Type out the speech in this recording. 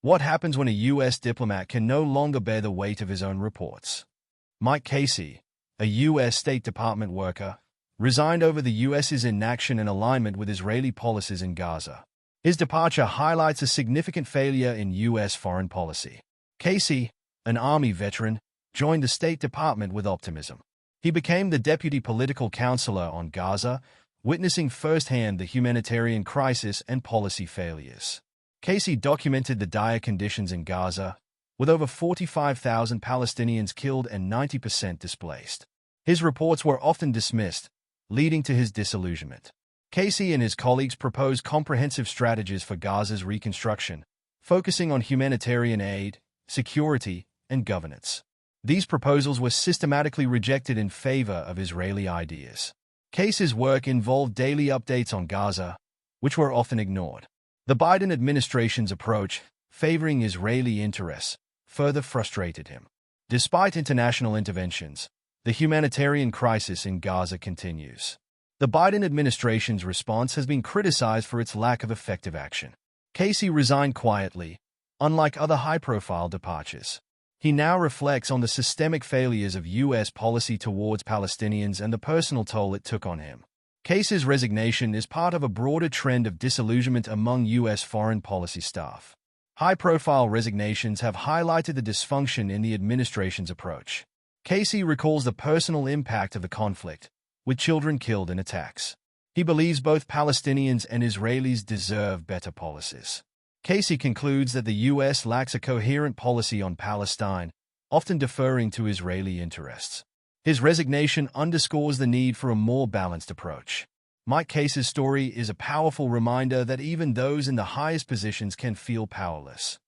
What happens when a U.S. diplomat can no longer bear the weight of his own reports? Mike Casey, a U.S. State Department worker, resigned over the U.S.'s inaction and alignment with Israeli policies in Gaza. His departure highlights a significant failure in U.S. foreign policy. Casey, an Army veteran, joined the State Department with optimism. He became the deputy political counselor on Gaza, witnessing firsthand the humanitarian crisis and policy failures. Casey documented the dire conditions in Gaza, with over 45,000 Palestinians killed and 90% displaced. His reports were often dismissed, leading to his disillusionment. Casey and his colleagues proposed comprehensive strategies for Gaza's reconstruction, focusing on humanitarian aid, security, and governance. These proposals were systematically rejected in favor of Israeli ideas. Casey's work involved daily updates on Gaza, which were often ignored. The Biden administration's approach, favoring Israeli interests, further frustrated him. Despite international interventions, the humanitarian crisis in Gaza continues. The Biden administration's response has been criticized for its lack of effective action. Casey resigned quietly, unlike other high-profile departures. He now reflects on the systemic failures of U.S. policy towards Palestinians and the personal toll it took on him. Casey's resignation is part of a broader trend of disillusionment among U.S. foreign policy staff. High-profile resignations have highlighted the dysfunction in the administration's approach. Casey recalls the personal impact of the conflict, with children killed in attacks. He believes both Palestinians and Israelis deserve better policies. Casey concludes that the U.S. lacks a coherent policy on Palestine, often deferring to Israeli interests. His resignation underscores the need for a more balanced approach. Mike Casey's story is a powerful reminder that even those in the highest positions can feel powerless.